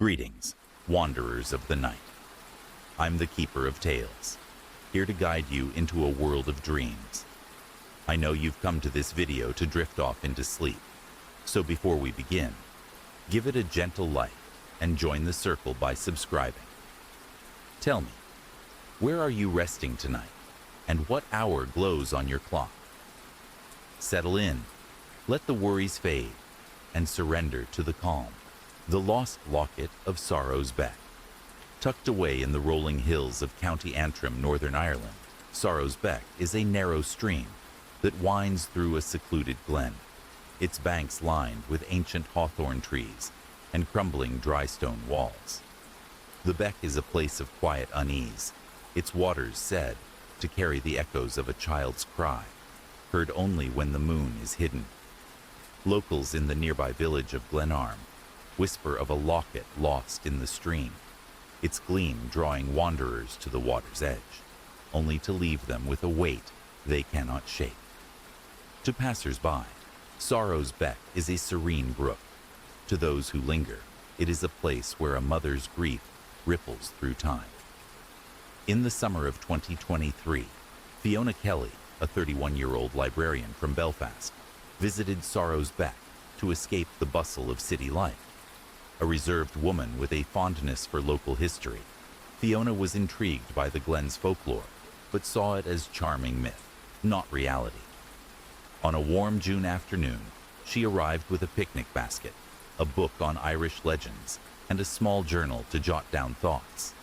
Greetings, wanderers of the night. I'm the Keeper of Tales, here to guide you into a world of dreams. I know you've come to this video to drift off into sleep, so before we begin, give it a gentle like and join the circle by subscribing. Tell me, where are you resting tonight, and what hour glows on your clock? Settle in, let the worries fade, and surrender to the calm. The Lost Locket of Sorrow's Beck. Tucked away in the rolling hills of County Antrim, Northern Ireland, Sorrow's Beck is a narrow stream that winds through a secluded glen, its banks lined with ancient hawthorn trees and crumbling dry stone walls. The beck is a place of quiet unease, its waters said to carry the echoes of a child's cry, heard only when the moon is hidden. Locals in the nearby village of Glenarm whisper of a locket lost in the stream, its gleam drawing wanderers to the water's edge, only to leave them with a weight they cannot shake. To passers-by, Sorrow's Beck is a serene brook. To those who linger, it is a place where a mother's grief ripples through time. In the summer of 2023, Fiona Kelly, a 31-year-old librarian from Belfast, visited Sorrow's Beck to escape the bustle of city life. A reserved woman with a fondness for local history, Fiona was intrigued by the glen's folklore, but saw it as charming myth, not reality. On a warm June afternoon, she arrived with a picnic basket, a book on Irish legends, and a small journal to jot down thoughts.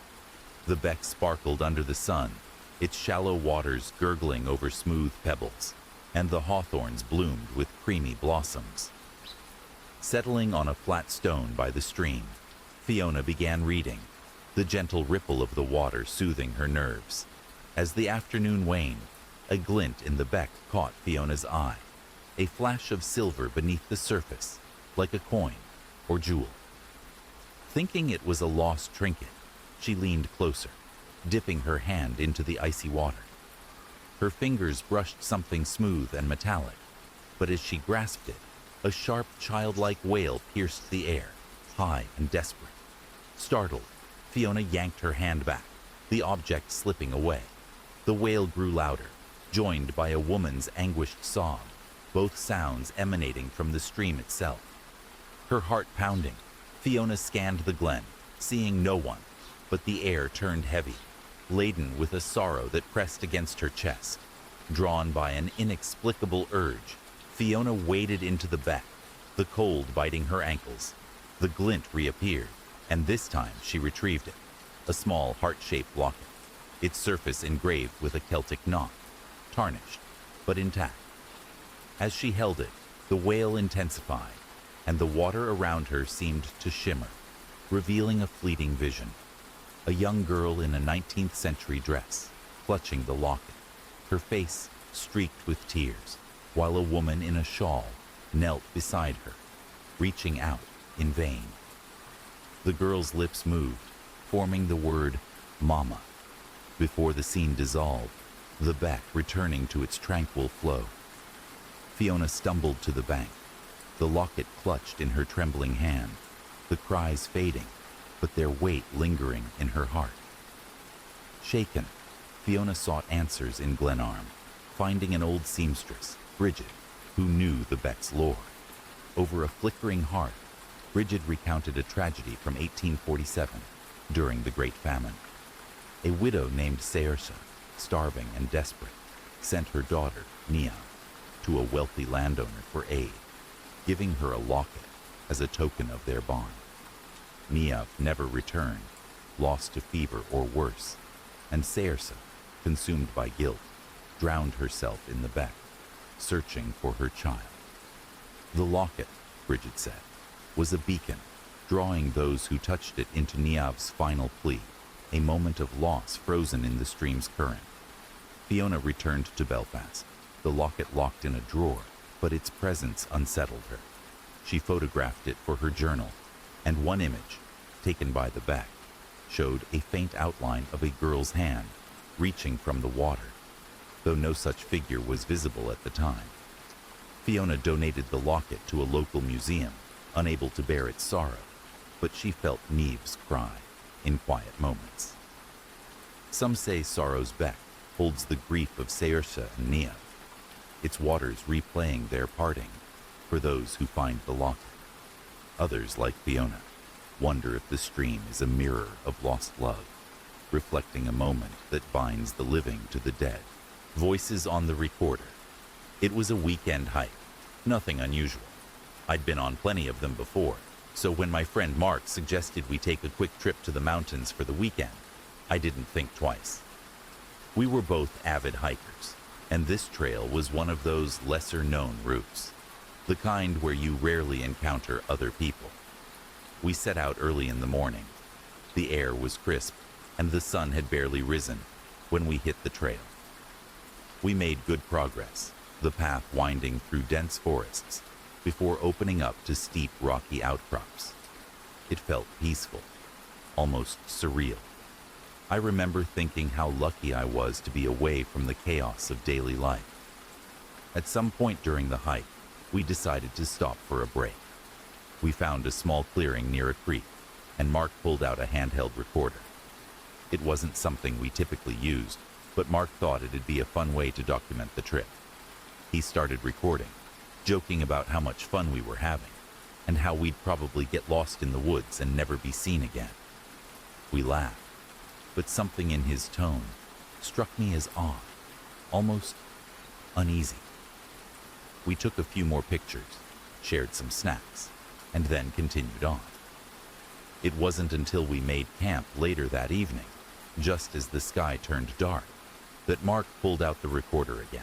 The beck sparkled under the sun, its shallow waters gurgling over smooth pebbles, and the hawthorns bloomed with creamy blossoms. Settling on a flat stone by the stream, Fiona began reading, the gentle ripple of the water soothing her nerves. As the afternoon waned, a glint in the beck caught Fiona's eye, a flash of silver beneath the surface, like a coin or jewel. Thinking it was a lost trinket, she leaned closer, dipping her hand into the icy water. Her fingers brushed something smooth and metallic, but as she grasped it, a sharp, childlike wail pierced the air, high and desperate. Startled, Fiona yanked her hand back, the object slipping away. The wail grew louder, joined by a woman's anguished sob, both sounds emanating from the stream itself. Her heart pounding, Fiona scanned the glen, seeing no one, but the air turned heavy, laden with a sorrow that pressed against her chest. Drawn by an inexplicable urge, Fiona waded into the beck, the cold biting her ankles. The glint reappeared, and this time she retrieved it, a small heart-shaped locket, its surface engraved with a Celtic knot, tarnished, but intact. As she held it, the wail intensified, and the water around her seemed to shimmer, revealing a fleeting vision. A young girl in a 19th century dress, clutching the locket, her face streaked with tears, while a woman in a shawl knelt beside her, reaching out in vain. The girl's lips moved, forming the word "Mama," before the scene dissolved, the beck returning to its tranquil flow. Fiona stumbled to the bank, the locket clutched in her trembling hand, the cries fading, but their weight lingering in her heart. Shaken, Fiona sought answers in Glenarm, finding an old seamstress, Bridget, who knew the beck's lore. Over a flickering hearth, Bridget recounted a tragedy from 1847, during the Great Famine. A widow named Saoirse, starving and desperate, sent her daughter, Nia, to a wealthy landowner for aid, giving her a locket as a token of their bond. Nia never returned, lost to fever or worse, and Saoirse, consumed by guilt, drowned herself in the beck, searching for her child. The locket, Bridget said, was a beacon, drawing those who touched it into Niamh's final plea, a moment of loss frozen in the stream's current. Fiona returned to Belfast, the locket locked in a drawer, but its presence unsettled her. She photographed it for her journal, and one image, taken by the beck, showed a faint outline of a girl's hand reaching from the water, though no such figure was visible at the time. Fiona donated the locket to a local museum, unable to bear its sorrow. but she felt Neve's cry in quiet moments. Some say sorrow's beck holds the grief of Saoirse and Neve, its waters replaying their parting for those who find the locket. Others, like Fiona, wonder if the stream is a mirror of lost love, reflecting a moment that binds the living to the dead. Voices on the recorder. It was a weekend hike, nothing unusual. I'd been on plenty of them before, so when my friend Mark suggested we take a quick trip to the mountains for the weekend, I didn't think twice. We were both avid hikers, and this trail was one of those lesser-known routes, the kind where you rarely encounter other people. We set out early in the morning. The air was crisp, and the sun had barely risen when we hit the trail. We made good progress, the path winding through dense forests before opening up to steep rocky outcrops. It felt peaceful, almost surreal. I remember thinking how lucky I was to be away from the chaos of daily life. At some point during the hike, we decided to stop for a break. We found a small clearing near a creek, and Mark pulled out a handheld recorder. It wasn't something we typically used, but Mark thought it'd be a fun way to document the trip. He started recording, joking about how much fun we were having, and how we'd probably get lost in the woods and never be seen again. We laughed, but something in his tone struck me as odd, almost uneasy. We took a few more pictures, shared some snacks, and then continued on. It wasn't until we made camp later that evening, just as the sky turned dark, that Mark pulled out the recorder again.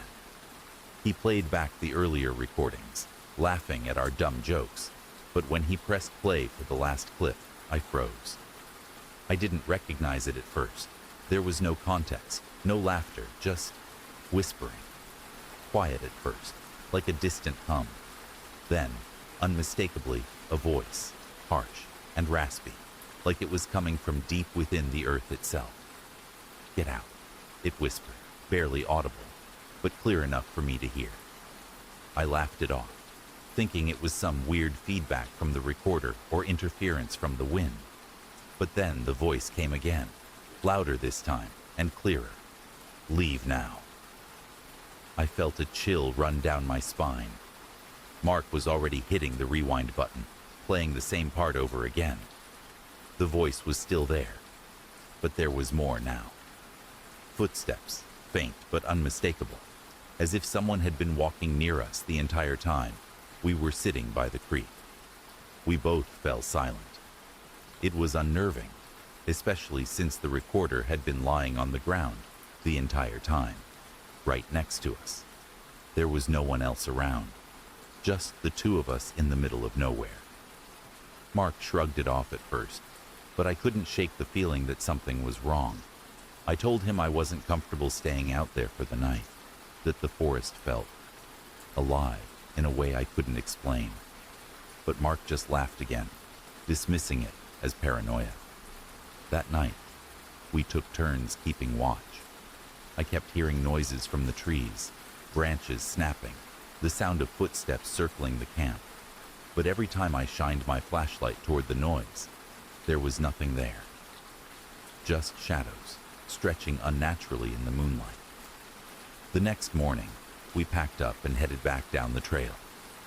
He played back the earlier recordings, laughing at our dumb jokes, but when he pressed play for the last clip, I froze. I didn't recognize it at first. There was no context, no laughter, just whispering. Quiet at first, like a distant hum. Then, unmistakably, a voice, harsh and raspy, like it was coming from deep within the earth itself. "Get out," it whispered, barely audible, but clear enough for me to hear. I laughed it off, thinking it was some weird feedback from the recorder or interference from the wind. But then the voice came again, louder this time and clearer. "Leave now." I felt a chill run down my spine. Mark was already hitting the rewind button, playing the same part over again. The voice was still there, but there was more now. Footsteps, faint but unmistakable, as if someone had been walking near us the entire time we were sitting by the creek. We both fell silent. It was unnerving, especially since the recorder had been lying on the ground the entire time, right next to us. There was no one else around, just the two of us in the middle of nowhere. Mark shrugged it off at first, but I couldn't shake the feeling that something was wrong. I told him I wasn't comfortable staying out there for the night, that the forest felt alive in a way I couldn't explain. But Mark just laughed again, dismissing it as paranoia. That night, we took turns keeping watch. I kept hearing noises from the trees, branches snapping, the sound of footsteps circling the camp. But every time I shined my flashlight toward the noise, there was nothing there. Just shadows, stretching unnaturally in the moonlight. The next morning, we packed up and headed back down the trail,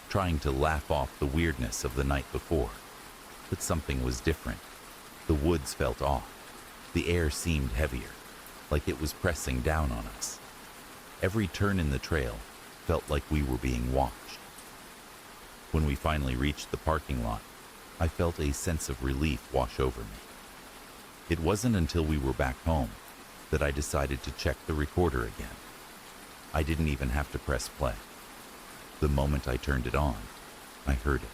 trying to laugh off the weirdness of the night before. But something was different. The woods felt off. The air seemed heavier, like it was pressing down on us. Every turn in the trail felt like we were being watched. When we finally reached the parking lot, I felt a sense of relief wash over me. It wasn't until we were back home that I decided to check the recorder again. I didn't even have to press play. The moment I turned it on, I heard it.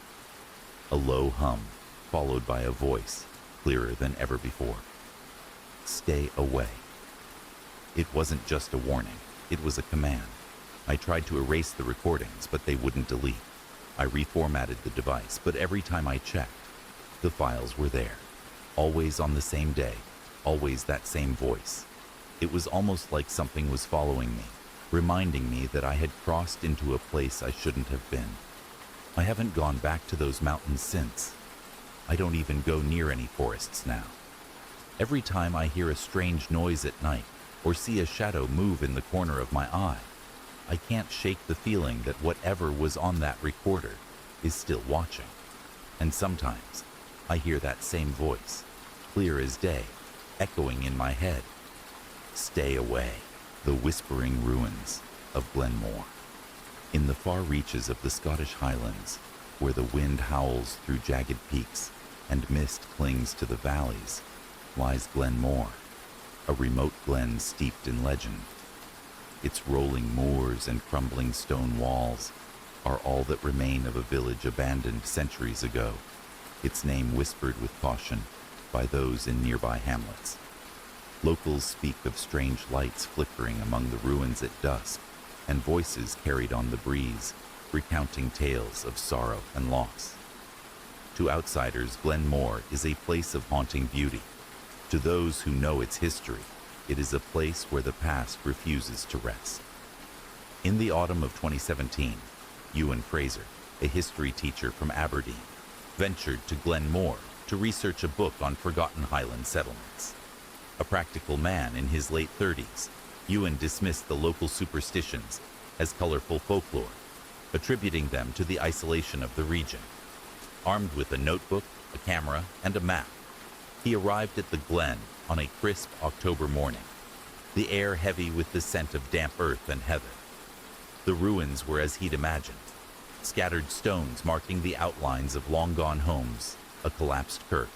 A low hum, followed by a voice, clearer than ever before. "Stay away." It wasn't just a warning, it was a command. I tried to erase the recordings, but they wouldn't delete. I reformatted the device, but every time I checked, the files were there. Always on the same day, always that same voice. It was almost like something was following me, reminding me that I had crossed into a place I shouldn't have been. I haven't gone back to those mountains since. I don't even go near any forests now. Every time I hear a strange noise at night or see a shadow move in the corner of my eye, I can't shake the feeling that whatever was on that recorder is still watching. And sometimes I hear that same voice, clear as day, echoing in my head. Stay away. The whispering ruins of Glenmore. In the far reaches of the Scottish Highlands, where the wind howls through jagged peaks and mist clings to the valleys, lies Glenmore, a remote glen steeped in legend. Its rolling moors and crumbling stone walls are all that remain of a village abandoned centuries ago, its name whispered with caution by those in nearby hamlets. Locals speak of strange lights flickering among the ruins at dusk, and voices carried on the breeze, recounting tales of sorrow and loss. To outsiders, Glenmore is a place of haunting beauty. To those who know its history, it is a place where the past refuses to rest. In the autumn of 2017, Ewan Fraser, a history teacher from Aberdeen, ventured to Glenmore to research a book on forgotten Highland settlements. A practical man in his late 30s, Ewan dismissed the local superstitions as colorful folklore, attributing them to the isolation of the region. Armed with a notebook, a camera, and a map, he arrived at the glen on a crisp October morning, the air heavy with the scent of damp earth and heather. The ruins were as he'd imagined, scattered stones marking the outlines of long-gone homes, a collapsed kirk,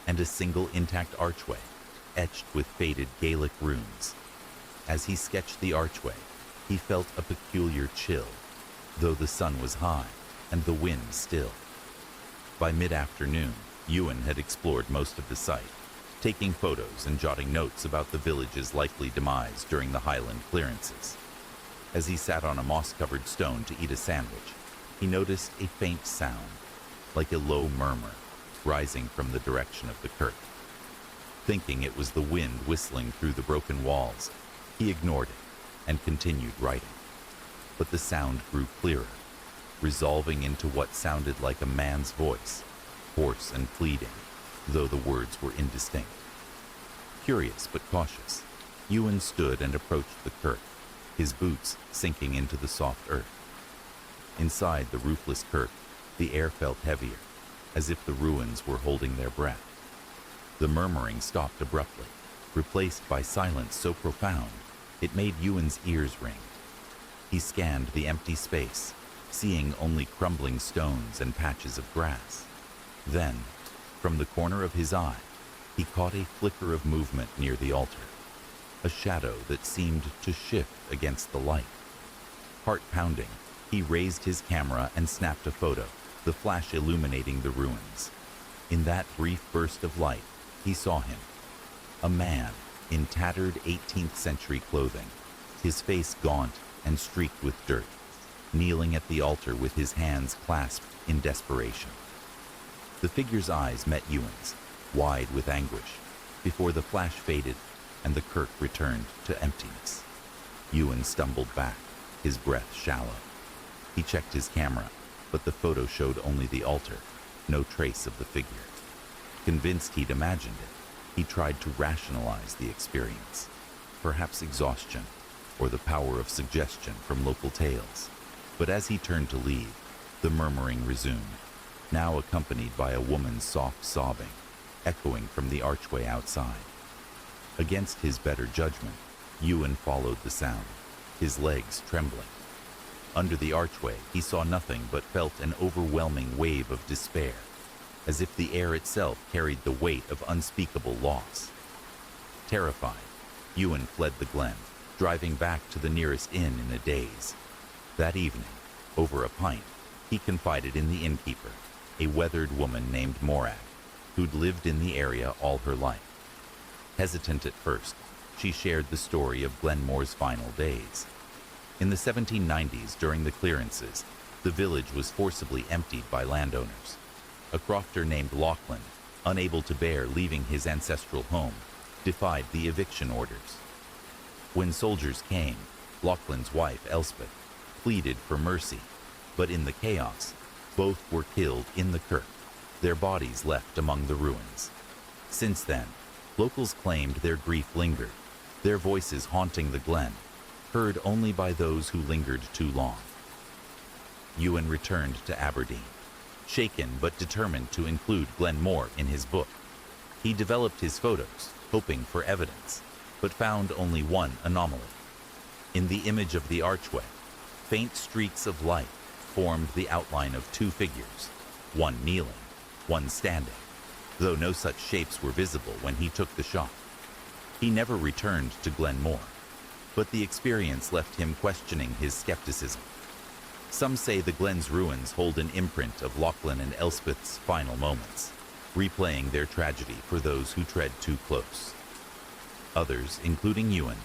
and a single intact archway, etched with faded Gaelic runes. As he sketched the archway, he felt a peculiar chill, though the sun was high and the wind still. By mid-afternoon, Ewan had explored most of the site, taking photos and jotting notes about the village's likely demise during the Highland clearances. As he sat on a moss-covered stone to eat a sandwich, he noticed a faint sound, like a low murmur, rising from the direction of the kirk. Thinking it was the wind whistling through the broken walls, he ignored it and continued writing. But the sound grew clearer, resolving into what sounded like a man's voice, hoarse and pleading, though the words were indistinct. Curious but cautious, Ewan stood and approached the kirk, his boots sinking into the soft earth. Inside the roofless kirk, the air felt heavier, as if the ruins were holding their breath. The murmuring stopped abruptly, replaced by silence so profound it made Ewan's ears ring. He scanned the empty space, seeing only crumbling stones and patches of grass. Then, from the corner of his eye, he caught a flicker of movement near the altar, a shadow that seemed to shift against the light. Heart pounding, he raised his camera and snapped a photo, the flash illuminating the ruins. In that brief burst of light, he saw him, a man in tattered 18th century clothing, his face gaunt and streaked with dirt, kneeling at the altar with his hands clasped in desperation. The figure's eyes met Ewan's, wide with anguish, before the flash faded and the kirk returned to emptiness. Ewan stumbled back, his breath shallow. He checked his camera, but the photo showed only the altar, no trace of the figure. Convinced he'd imagined it, he tried to rationalize the experience. Perhaps exhaustion, or the power of suggestion from local tales. But as he turned to leave, the murmuring resumed, now accompanied by a woman's soft sobbing, echoing from the archway outside. Against his better judgment, Ewan followed the sound, his legs trembling. Under the archway, he saw nothing but felt an overwhelming wave of despair, as if the air itself carried the weight of unspeakable loss. Terrified, Ewan fled the glen, driving back to the nearest inn in a daze. That evening, over a pint, he confided in the innkeeper, a weathered woman named Morag, who'd lived in the area all her life. Hesitant at first, she shared the story of Glenmore's final days. In the 1790s, during the clearances, the village was forcibly emptied by landowners. A crofter named Lachlan, unable to bear leaving his ancestral home, defied the eviction orders. When soldiers came, Lachlan's wife, Elspeth, pleaded for mercy, but in the chaos, both were killed in the kirk, their bodies left among the ruins. Since then, locals claimed their grief lingered, their voices haunting the glen, heard only by those who lingered too long. Ewan returned to Aberdeen, shaken but determined to include Glenmore in his book. He developed his photos, hoping for evidence, but found only one anomaly. In the image of the archway, faint streaks of light formed the outline of two figures, one kneeling, one standing, though no such shapes were visible when he took the shot. He never returned to Glenmore, but the experience left him questioning his skepticism. Some say the Glen's ruins hold an imprint of Lachlan and Elspeth's final moments, replaying their tragedy for those who tread too close. Others, including Ewan,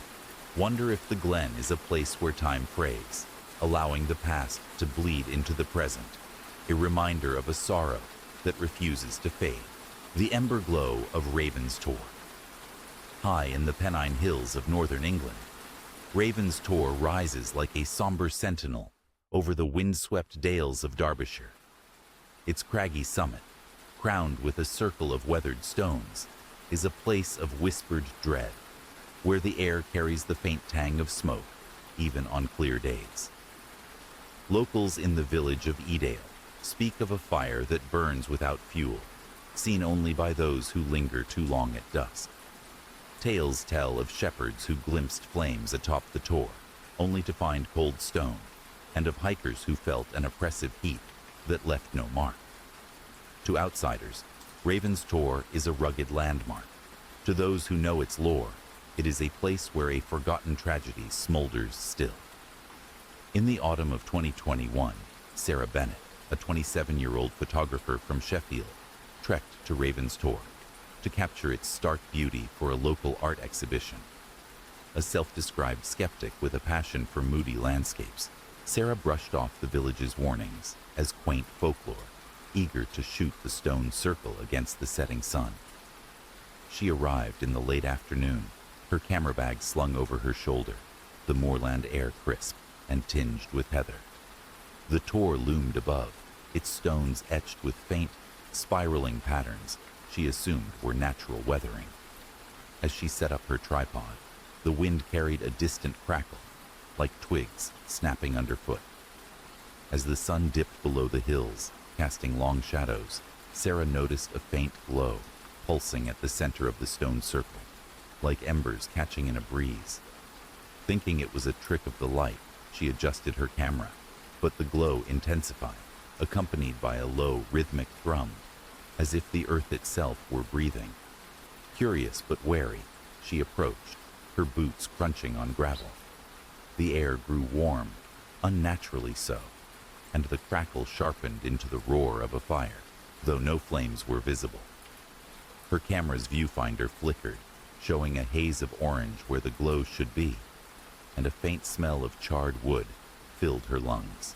wonder if the Glen is a place where time frays, allowing the past to bleed into the present, a reminder of a sorrow that refuses to fade. The ember glow of Raven's Tor. High in the Pennine Hills of northern England, Raven's Tor rises like a somber sentinel over the windswept dales of Derbyshire. Its craggy summit, crowned with a circle of weathered stones, is a place of whispered dread, where the air carries the faint tang of smoke, even on clear days. Locals in the village of Edale speak of a fire that burns without fuel, seen only by those who linger too long at dusk. Tales tell of shepherds who glimpsed flames atop the Tor, only to find cold stone, and of hikers who felt an oppressive heat that left no mark. To outsiders, Raven's Tor is a rugged landmark. To those who know its lore, it is a place where a forgotten tragedy smolders still. In the autumn of 2021, Sarah Bennett, a 27-year-old photographer from Sheffield, trekked to Raven's Tor to capture its stark beauty for a local art exhibition. A self-described skeptic with a passion for moody landscapes, Sarah brushed off the village's warnings as quaint folklore, eager to shoot the stone circle against the setting sun. She arrived in the late afternoon, her camera bag slung over her shoulder, the moorland air crisp and tinged with heather. The Tor loomed above, its stones etched with faint, spiraling patterns she assumed were natural weathering. As she set up her tripod, the wind carried a distant crackle, like twigs snapping underfoot. As the sun dipped below the hills, casting long shadows, Sarah noticed a faint glow pulsing at the center of the stone circle, like embers catching in a breeze. Thinking it was a trick of the light, she adjusted her camera, but the glow intensified, accompanied by a low, rhythmic thrum, as if the earth itself were breathing. Curious but wary, she approached, her boots crunching on gravel. The air grew warm, unnaturally so, and the crackle sharpened into the roar of a fire, though no flames were visible. Her camera's viewfinder flickered, showing a haze of orange where the glow should be, and a faint smell of charred wood filled her lungs.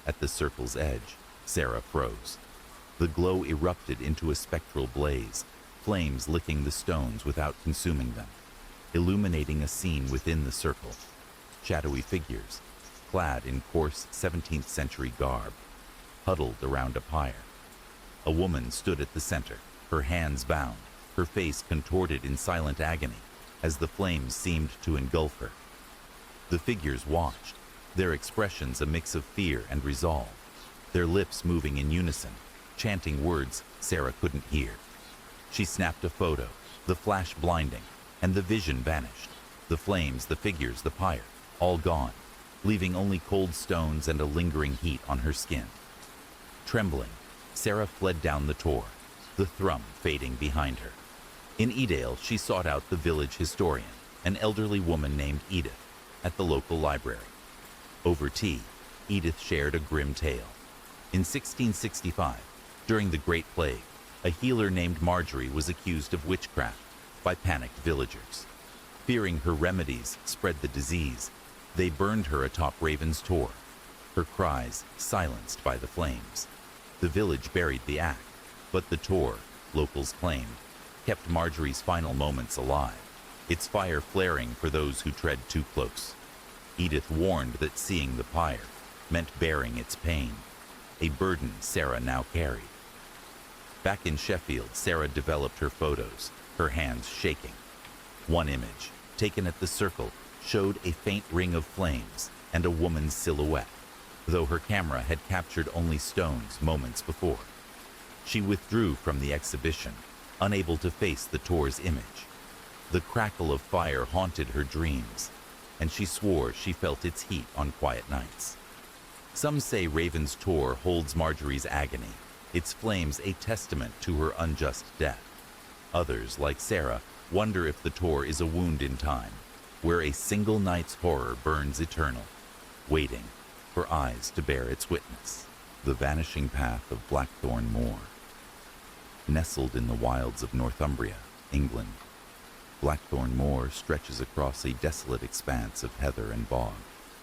At the circle's edge, Sarah froze. The glow erupted into a spectral blaze, flames licking the stones without consuming them, illuminating a scene within the circle. Shadowy figures, clad in coarse 17th century garb, huddled around a pyre. A woman stood at the center, her hands bound, her face contorted in silent agony as the flames seemed to engulf her. The figures watched, their expressions a mix of fear and resolve, their lips moving in unison, chanting words Sarah couldn't hear. She snapped a photo, the flash blinding, and the vision vanished. The flames, the figures, the pyre, all gone, leaving only cold stones and a lingering heat on her skin. Trembling, Sarah fled down the Tor, the thrum fading behind her. In Edale, she sought out the village historian, an elderly woman named Edith, at the local library. Over tea, Edith shared a grim tale. In 1665, during the Great Plague, a healer named Marjorie was accused of witchcraft by panicked villagers. Fearing her remedies spread the disease, they burned her atop Raven's Tor, her cries silenced by the flames. The village buried the act, but the Tor, locals claimed, kept Marjorie's final moments alive, its fire flaring for those who tread too close. Edith warned that seeing the pyre meant bearing its pain, a burden Sarah now carried. Back in Sheffield, Sarah developed her photos, her hands shaking. One image, taken at the circle, showed a faint ring of flames and a woman's silhouette, though her camera had captured only stones moments before. She withdrew from the exhibition, unable to face the tour's image. The crackle of fire haunted her dreams, and she swore she felt its heat on quiet nights. Some say Raven's tour holds Marjorie's agony, its flames a testament to her unjust death. Others, like Sarah, wonder if the tour is a wound in time, where a single night's horror burns eternal, waiting for eyes to bear its witness. The vanishing path of Blackthorn Moor. Nestled in the wilds of Northumbria, England, Blackthorn Moor stretches across a desolate expanse of heather and bog,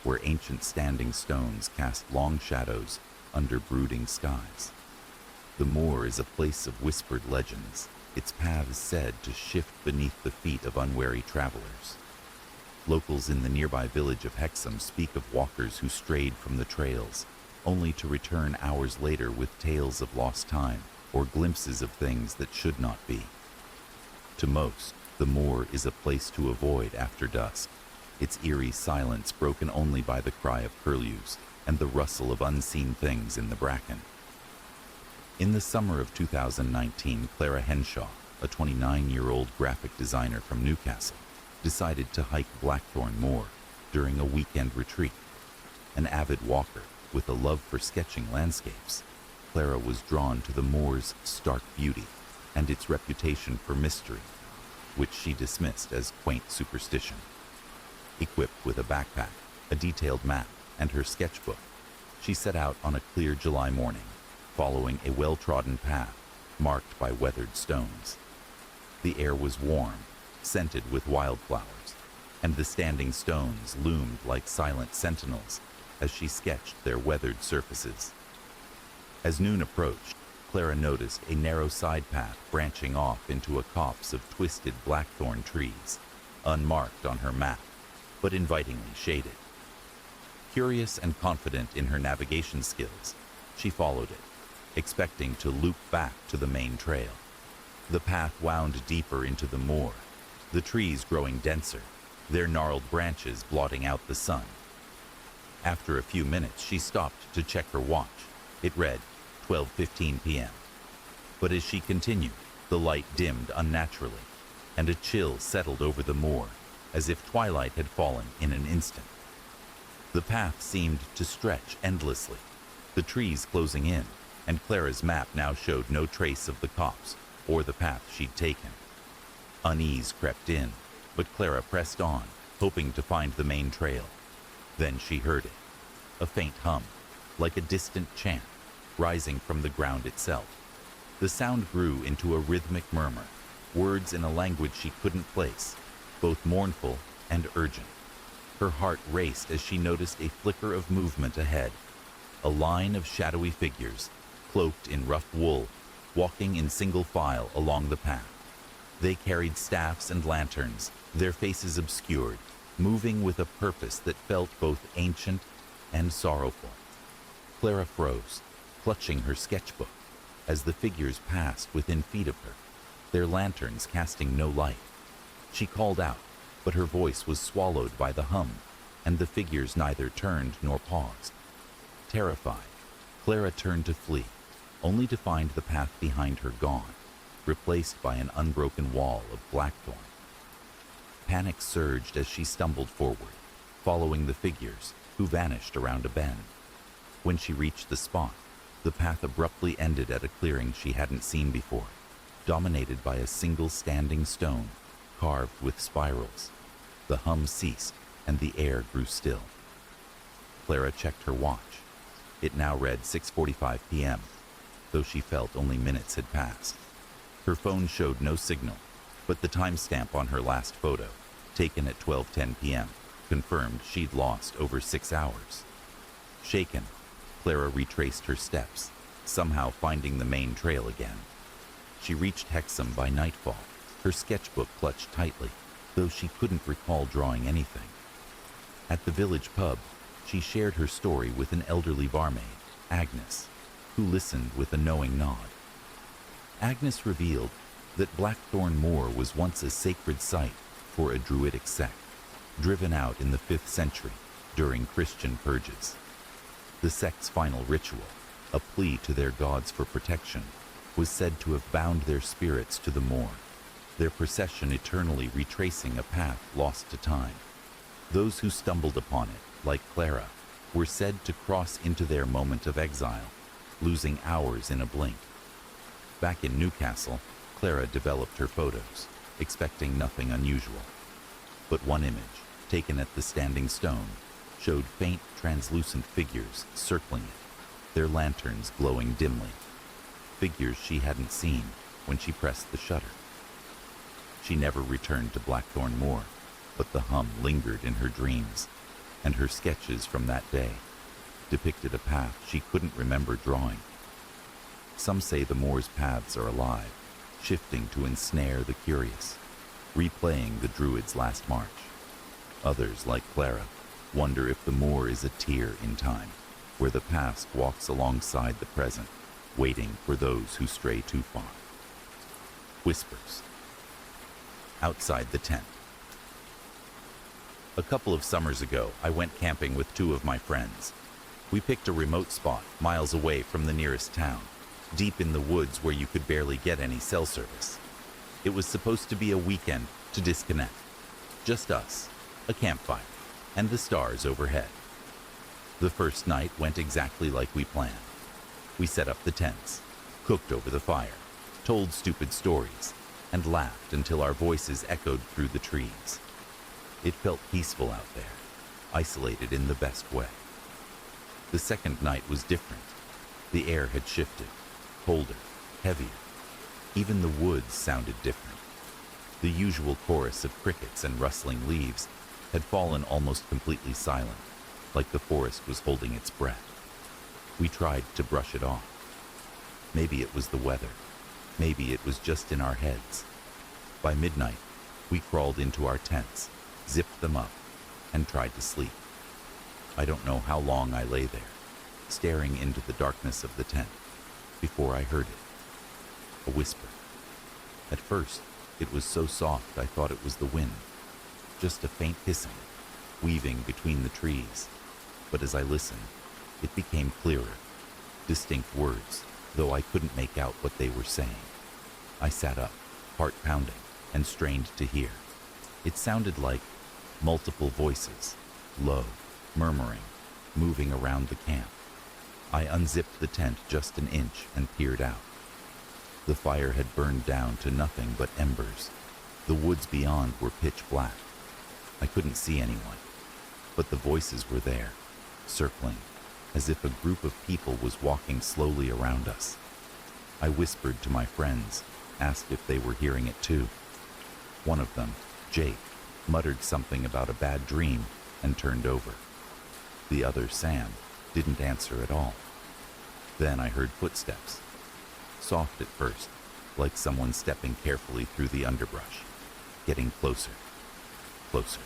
where ancient standing stones cast long shadows under brooding skies. The moor is a place of whispered legends, its paths said to shift beneath the feet of unwary travelers. Locals in the nearby village of Hexham speak of walkers who strayed from the trails, only to return hours later with tales of lost time or glimpses of things that should not be. To most, the moor is a place to avoid after dusk, its eerie silence broken only by the cry of curlews and the rustle of unseen things in the bracken. In the summer of 2019, Clara Henshaw, a 29-year-old graphic designer from Newcastle, decided to hike Blackthorn Moor during a weekend retreat. An avid walker with a love for sketching landscapes, Clara was drawn to the moor's stark beauty and its reputation for mystery, which she dismissed as quaint superstition. Equipped with a backpack, a detailed map, and her sketchbook, she set out on a clear July morning, following a well-trodden path marked by weathered stones. The air was warm, scented with wildflowers, and the standing stones loomed like silent sentinels as she sketched their weathered surfaces. As noon approached, Clara noticed a narrow side path branching off into a copse of twisted blackthorn trees, unmarked on her map, but invitingly shaded. Curious and confident in her navigation skills, she followed it, expecting to loop back to the main trail. The path wound deeper into the moor, the trees growing denser, their gnarled branches blotting out the sun. After a few minutes, she stopped to check her watch. It read 12:15 p.m. But as she continued, the light dimmed unnaturally, and a chill settled over the moor, as if twilight had fallen in an instant. The path seemed to stretch endlessly, the trees closing in, and Clara's map now showed no trace of the copse or the path she'd taken. Unease crept in, but Clara pressed on, hoping to find the main trail. Then she heard it, a faint hum, like a distant chant, rising from the ground itself. The sound grew into a rhythmic murmur, words in a language she couldn't place, both mournful and urgent. Her heart raced as she noticed a flicker of movement ahead, a line of shadowy figures, cloaked in rough wool, walking in single file along the path. They carried staffs and lanterns, their faces obscured, moving with a purpose that felt both ancient and sorrowful. Clara froze, clutching her sketchbook, as the figures passed within feet of her, their lanterns casting no light. She called out, but her voice was swallowed by the hum, and the figures neither turned nor paused. Terrified, Clara turned to flee, only to find the path behind her gone, replaced by an unbroken wall of blackthorn. Panic surged as she stumbled forward, following the figures, who vanished around a bend. When she reached the spot, the path abruptly ended at a clearing she hadn't seen before, dominated by a single standing stone, carved with spirals. The hum ceased, and the air grew still. Clara checked her watch. It now read 6:45 p.m., though she felt only minutes had passed. Her phone showed no signal, but the timestamp on her last photo, taken at 12:10 p.m., confirmed she'd lost over 6 hours. Shaken, Clara retraced her steps, somehow finding the main trail again. She reached Hexham by nightfall, her sketchbook clutched tightly, though she couldn't recall drawing anything. At the village pub, she shared her story with an elderly barmaid, Agnes, who listened with a knowing nod. Agnes revealed that Blackthorn Moor was once a sacred site for a druidic sect, driven out in the 5th century during Christian purges. The sect's final ritual, a plea to their gods for protection, was said to have bound their spirits to the moor, their procession eternally retracing a path lost to time. Those who stumbled upon it, like Clara, were said to cross into their moment of exile, losing hours in a blink. Back in Newcastle, Clara developed her photos, expecting nothing unusual. But one image, taken at the Standing Stone, showed faint, translucent figures circling it, their lanterns glowing dimly. Figures she hadn't seen when she pressed the shutter. She never returned to Blackthorn Moor, but the hum lingered in her dreams, and her sketches from that day depicted a path she couldn't remember drawing. Some say the moor's paths are alive, shifting to ensnare the curious, replaying the druid's last march. Others, like Clara, wonder if the moor is a tier in time, where the past walks alongside the present, waiting for those who stray too far. Whispers. Outside the tent. A couple of summers ago, I went camping with 2 of my friends. We picked a remote spot miles away from the nearest town, deep in the woods where you could barely get any cell service. It was supposed to be a weekend to disconnect. Just us, a campfire, and the stars overhead. The first night went exactly like we planned. We set up the tents, cooked over the fire, told stupid stories, and laughed until our voices echoed through the trees. It felt peaceful out there, isolated in the best way. The second night was different. The air had shifted, colder, heavier. Even the woods sounded different. The usual chorus of crickets and rustling leaves had fallen almost completely silent, like the forest was holding its breath. We tried to brush it off. Maybe it was the weather. Maybe it was just in our heads. By midnight, we crawled into our tents, zipped them up, and tried to sleep. I don't know how long I lay there, staring into the darkness of the tent, before I heard it. A whisper. At first, it was so soft I thought it was the wind, just a faint hissing, weaving between the trees. But as I listened, it became clearer, distinct words, though I couldn't make out what they were saying. I sat up, heart pounding, and strained to hear. It sounded like multiple voices, low, murmuring, moving around the camp. I unzipped the tent just an inch and peered out. The fire had burned down to nothing but embers. The woods beyond were pitch black. I couldn't see anyone, but the voices were there, circling, as if a group of people was walking slowly around us. I whispered to my friends, asked if they were hearing it too. One of them, Jake, muttered something about a bad dream and turned over. The other, Sam, didn't answer at all. Then I heard footsteps. Soft at first, like someone stepping carefully through the underbrush, getting closer, closer.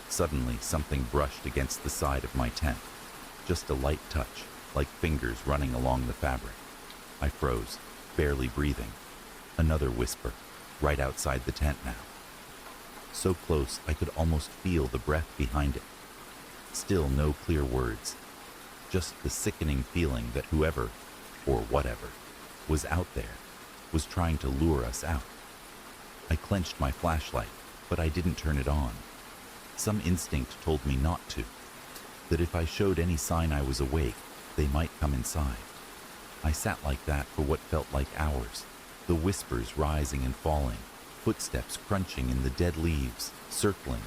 Suddenly, something brushed against the side of my tent. Just a light touch, like fingers running along the fabric. I froze, barely breathing. Another whisper, right outside the tent now. So close I could almost feel the breath behind it. Still no clear words. Just the sickening feeling that whoever, or whatever, was out there, was trying to lure us out. I clenched my flashlight, but I didn't turn it on. Some instinct told me not to, that if I showed any sign I was awake, they might come inside. I sat like that for what felt like hours, the whispers rising and falling, footsteps crunching in the dead leaves, circling,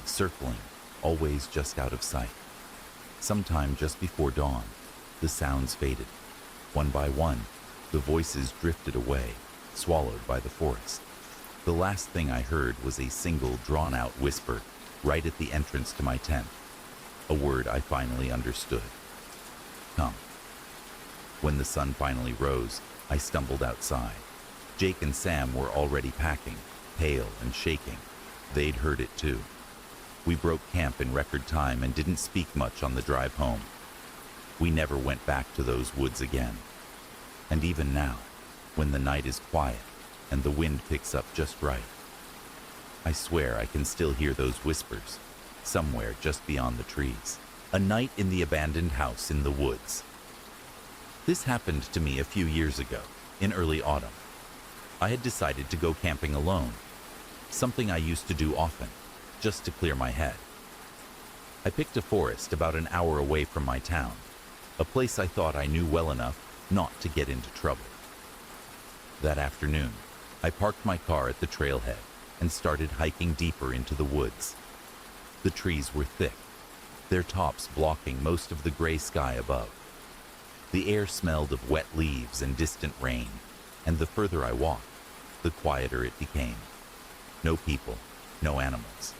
always just out of sight. Sometime just before dawn, the sounds faded. One by one, the voices drifted away, swallowed by the forest. The last thing I heard was a single drawn-out whisper right at the entrance to my tent, a word I finally understood. Come. When the sun finally rose, I stumbled outside. Jake and Sam were already packing, pale and shaking. They'd heard it too. We broke camp in record time and didn't speak much on the drive home. We never went back to those woods again. And even now, when the night is quiet and the wind picks up just right. I swear I can still hear those whispers, somewhere just beyond the trees. A night in the abandoned house in the woods. This happened to me a few years ago, in early autumn. I had decided to go camping alone, something I used to do often, just to clear my head. I picked a forest about an hour away from my town, a place I thought I knew well enough not to get into trouble. That afternoon, I parked my car at the trailhead and started hiking deeper into the woods. The trees were thick, their tops blocking most of the gray sky above. The air smelled of wet leaves and distant rain, and the further I walked, the quieter it became. No people, no animals,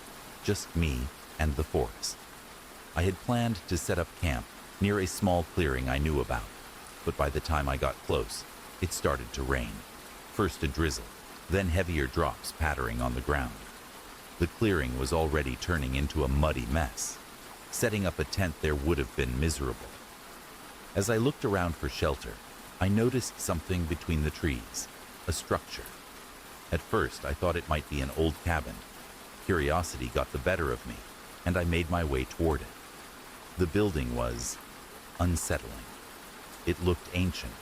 just me and the forest. I had planned to set up camp near a small clearing I knew about, but by the time I got close, it started to rain. First a drizzle, then heavier drops pattering on the ground. The clearing was already turning into a muddy mess. Setting up a tent there would have been miserable. As I looked around for shelter, I noticed something between the trees, a structure. At first, I thought it might be an old cabin. Curiosity got the better of me, and I made my way toward it. The building was unsettling. It looked ancient,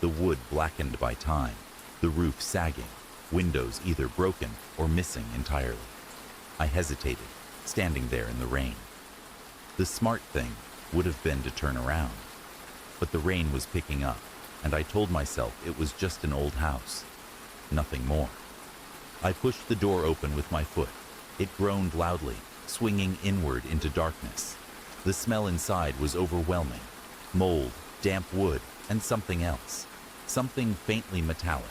the wood blackened by time, the roof sagging, windows either broken or missing entirely. I hesitated, standing there in the rain. The smart thing would have been to turn around, but the rain was picking up, and I told myself it was just an old house, nothing more. I pushed the door open with my foot. It groaned loudly, swinging inward into darkness. The smell inside was overwhelming. Mold, damp wood, and something else. Something faintly metallic,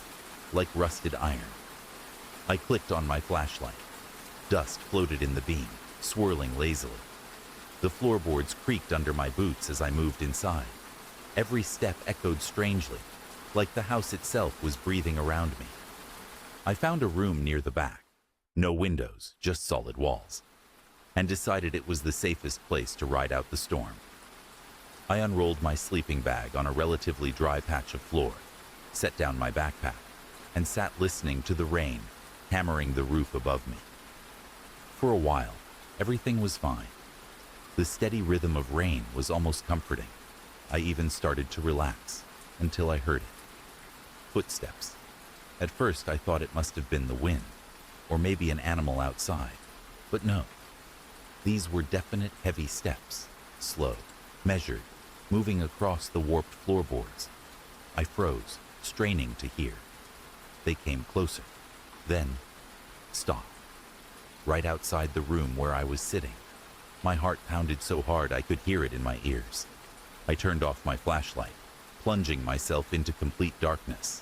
like rusted iron. I clicked on my flashlight. Dust floated in the beam, swirling lazily. The floorboards creaked under my boots as I moved inside. Every step echoed strangely, like the house itself was breathing around me. I found a room near the back. No windows, just solid walls, and decided it was the safest place to ride out the storm. I unrolled my sleeping bag on a relatively dry patch of floor, set down my backpack, and sat listening to the rain hammering the roof above me. For a while, everything was fine. The steady rhythm of rain was almost comforting. I even started to relax, until I heard it. Footsteps. At first, I thought it must have been the wind, or maybe an animal outside, but no. These were definite heavy steps, slow, measured, moving across the warped floorboards. I froze, straining to hear. They came closer, then stopped, right outside the room where I was sitting. My heart pounded so hard I could hear it in my ears. I turned off my flashlight, plunging myself into complete darkness.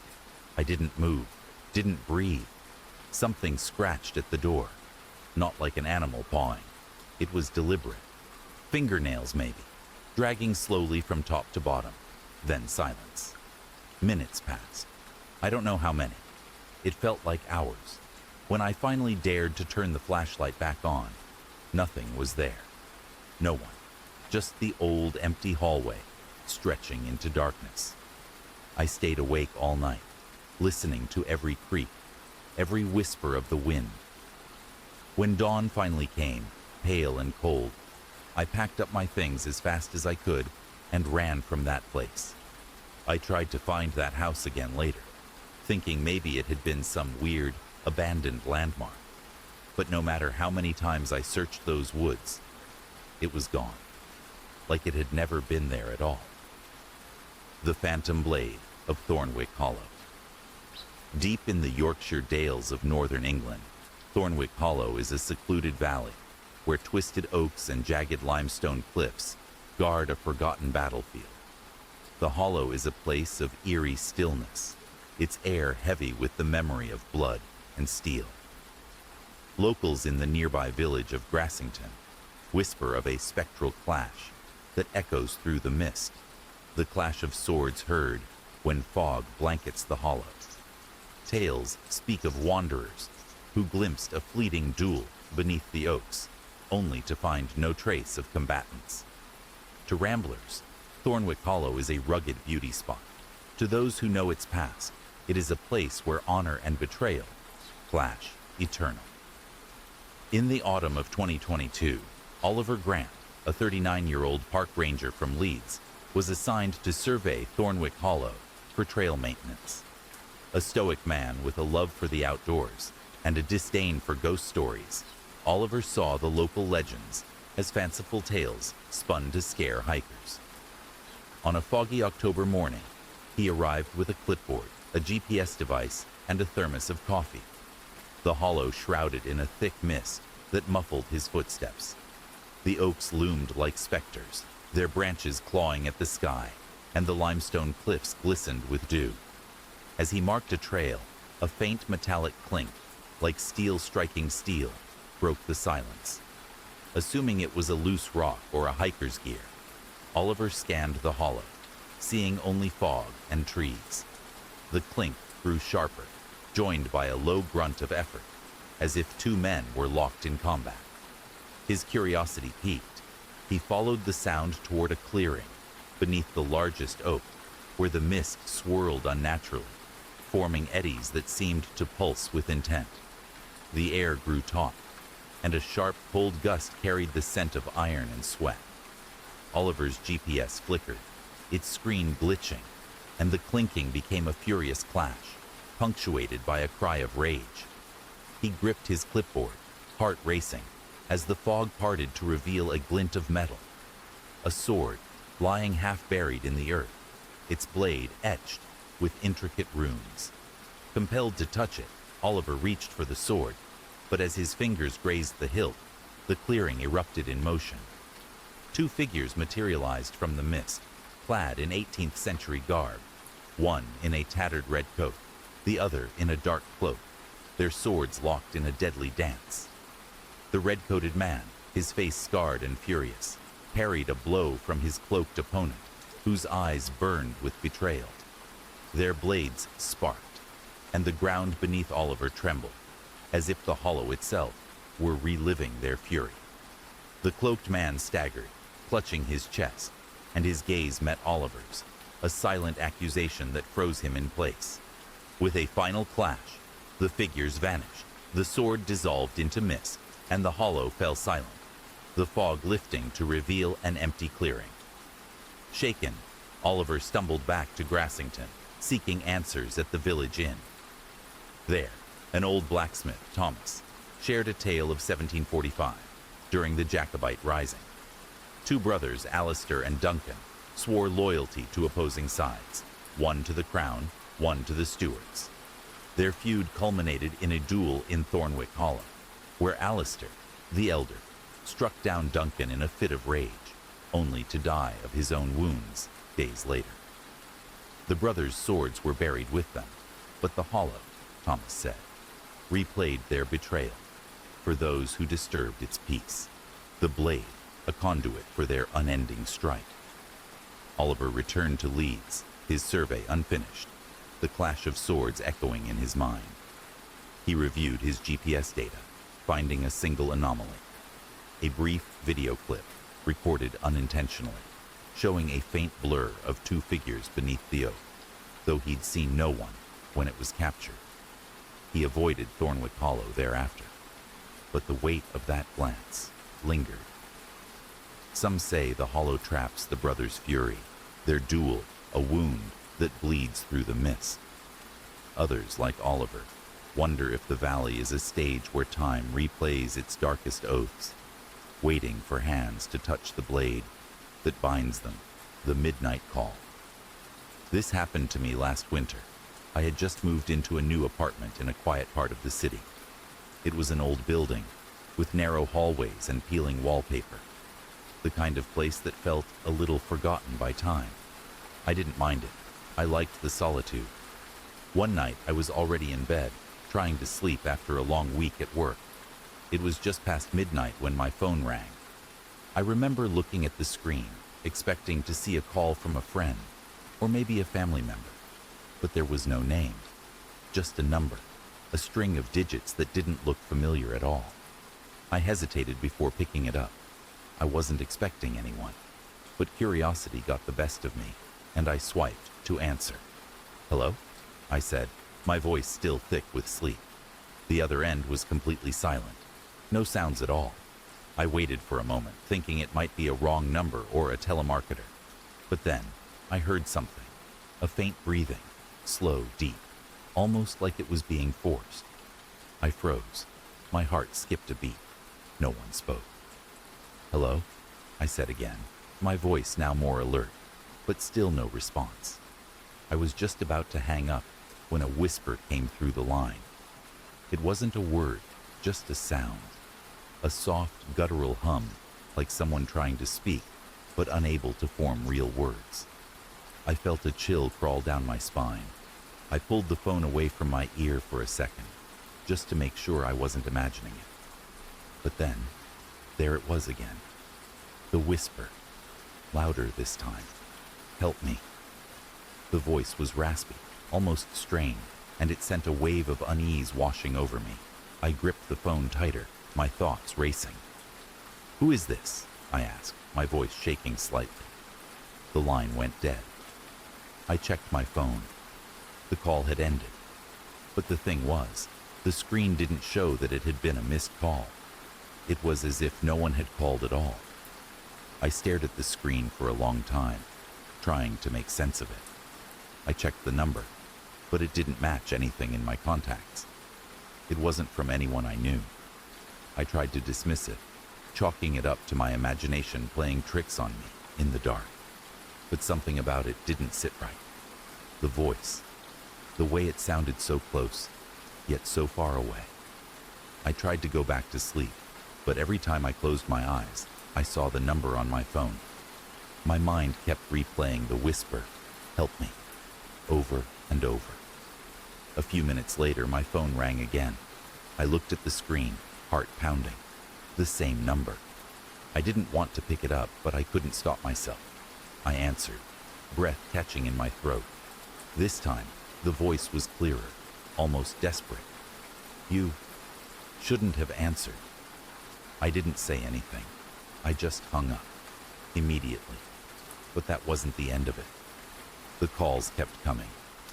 I didn't move, didn't breathe. Something scratched at the door, not like an animal pawing. It was deliberate. Fingernails, maybe, dragging slowly from top to bottom. Then silence. Minutes passed. I don't know how many. It felt like hours. When I finally dared to turn the flashlight back on, nothing was there. No one. Just the old, empty hallway, stretching into darkness. I stayed awake all night, listening to every creak, every whisper of the wind. When dawn finally came, pale and cold, I packed up my things as fast as I could and ran from that place. I tried to find that house again later, thinking maybe it had been some weird, abandoned landmark. But no matter how many times I searched those woods, it was gone, like it had never been there at all. The Phantom Blade of Thornwick Hollow. Deep in the Yorkshire Dales of northern England, Thornwick Hollow is a secluded valley where twisted oaks and jagged limestone cliffs guard a forgotten battlefield. The hollow is a place of eerie stillness, its air heavy with the memory of blood and steel. Locals in the nearby village of Grassington whisper of a spectral clash that echoes through the mist, the clash of swords heard when fog blankets the hollow. Tales speak of wanderers who glimpsed a fleeting duel beneath the oaks, only to find no trace of combatants. To ramblers, Thornwick Hollow is a rugged beauty spot. To those who know its past, It is a place where honor and betrayal clash eternal. In the autumn of 2022, Oliver Grant, a 39-year-old park ranger from Leeds, was assigned to survey Thornwick Hollow for trail maintenance. A stoic man with a love for the outdoors and a disdain for ghost stories, Oliver saw the local legends as fanciful tales spun to scare hikers. On a foggy October morning, he arrived with a clipboard, a GPS device, and a thermos of coffee. The hollow shrouded in a thick mist that muffled his footsteps. The oaks loomed like specters, their branches clawing at the sky, and the limestone cliffs glistened with dew. As he marked a trail, a faint metallic clink, like steel striking steel, broke the silence. Assuming it was a loose rock or a hiker's gear, Oliver scanned the hollow, seeing only fog and trees. The clink grew sharper, joined by a low grunt of effort, as if two men were locked in combat. His curiosity piqued. He followed the sound toward a clearing beneath the largest oak, where the mist swirled unnaturally, forming eddies that seemed to pulse with intent. The air grew taut, and a sharp, cold gust carried the scent of iron and sweat. Oliver's GPS flickered, its screen glitching, and the clinking became a furious clash, punctuated by a cry of rage. He gripped his clipboard, heart racing, as the fog parted to reveal a glint of metal. A sword, lying half buried in the earth, its blade etched with intricate runes. Compelled to touch it, Oliver reached for the sword, but as his fingers grazed the hilt, the clearing erupted in motion. Two figures materialized from the mist, clad in 18th century garb, one in a tattered red coat, the other in a dark cloak, their swords locked in a deadly dance. The red-coated man, his face scarred and furious, parried a blow from his cloaked opponent, whose eyes burned with betrayal. Their blades sparked, and the ground beneath Oliver trembled, as if the hollow itself were reliving their fury. The cloaked man staggered, clutching his chest, and his gaze met Oliver's, a silent accusation that froze him in place. With a final clash, the figures vanished, the sword dissolved into mist, and the hollow fell silent, the fog lifting to reveal an empty clearing. Shaken, Oliver stumbled back to Grassington, seeking answers at the village inn. There, an old blacksmith, Thomas, shared a tale of 1745, during the Jacobite Rising. Two brothers, Alistair and Duncan, swore loyalty to opposing sides, one to the crown, one to the Stuarts. Their feud culminated in a duel in Thornwick Hollow, where Alistair, the elder, struck down Duncan in a fit of rage, only to die of his own wounds days later. The brothers' swords were buried with them, but the hollow, Thomas said, replayed their betrayal for those who disturbed its peace, the blade a conduit for their unending strife. Oliver returned to Leeds, his survey unfinished, the clash of swords echoing in his mind. He reviewed his GPS data, finding a single anomaly. A brief video clip, recorded unintentionally, showing a faint blur of two figures beneath the oak, though he'd seen no one when it was captured. He avoided Thornwick Hollow thereafter, but the weight of that glance lingered. Some say the hollow traps the brothers' fury, their duel a wound that bleeds through the mist. Others, like Oliver, wonder if the valley is a stage where time replays its darkest oaths, waiting for hands to touch the blade that binds them, the midnight call. This happened to me last winter. I had just moved into a new apartment in a quiet part of the city. It was an old building, with narrow hallways and peeling wallpaper, the kind of place that felt a little forgotten by time. I didn't mind it. I liked the solitude. One night I was already in bed, trying to sleep after a long week at work. It was just past midnight when my phone rang. I remember looking at the screen, expecting to see a call from a friend, or maybe a family member. But there was no name, just a number, a string of digits that didn't look familiar at all. I hesitated before picking it up. I wasn't expecting anyone, but curiosity got the best of me, and I swiped to answer. "Hello?" I said, my voice still thick with sleep. The other end was completely silent. No sounds at all. I waited for a moment, thinking it might be a wrong number or a telemarketer. But then, I heard something. A faint breathing, slow, deep, almost like it was being forced. I froze. My heart skipped a beat. No one spoke. "Hello?" I said again, my voice now more alert, but still no response. I was just about to hang up when a whisper came through the line. It wasn't a word, just a sound. A soft, guttural hum, like someone trying to speak, but unable to form real words. I felt a chill crawl down my spine. I pulled the phone away from my ear for a second, just to make sure I wasn't imagining it. But then, there it was again. The whisper, louder this time. "Help me." The voice was raspy, almost strained, and it sent a wave of unease washing over me. I gripped the phone tighter, my thoughts racing. "Who is this?" I asked, my voice shaking slightly. The line went dead. I checked my phone. The call had ended. But the thing was, the screen didn't show that it had been a missed call. It was as if no one had called at all. I stared at the screen for a long time, trying to make sense of it. I checked the number, but it didn't match anything in my contacts. It wasn't from anyone I knew. I tried to dismiss it, chalking it up to my imagination playing tricks on me in the dark. But something about it didn't sit right. The voice, the way it sounded so close, yet so far away. I tried to go back to sleep, but every time I closed my eyes, I saw the number on my phone. My mind kept replaying the whisper, "Help me," over and over. A few minutes later, my phone rang again. I looked at the screen, heart pounding. The same number. I didn't want to pick it up, but I couldn't stop myself. I answered, breath catching in my throat. This time, the voice was clearer, almost desperate. "You shouldn't have answered." I didn't say anything. I just hung up, immediately. But that wasn't the end of it. The calls kept coming,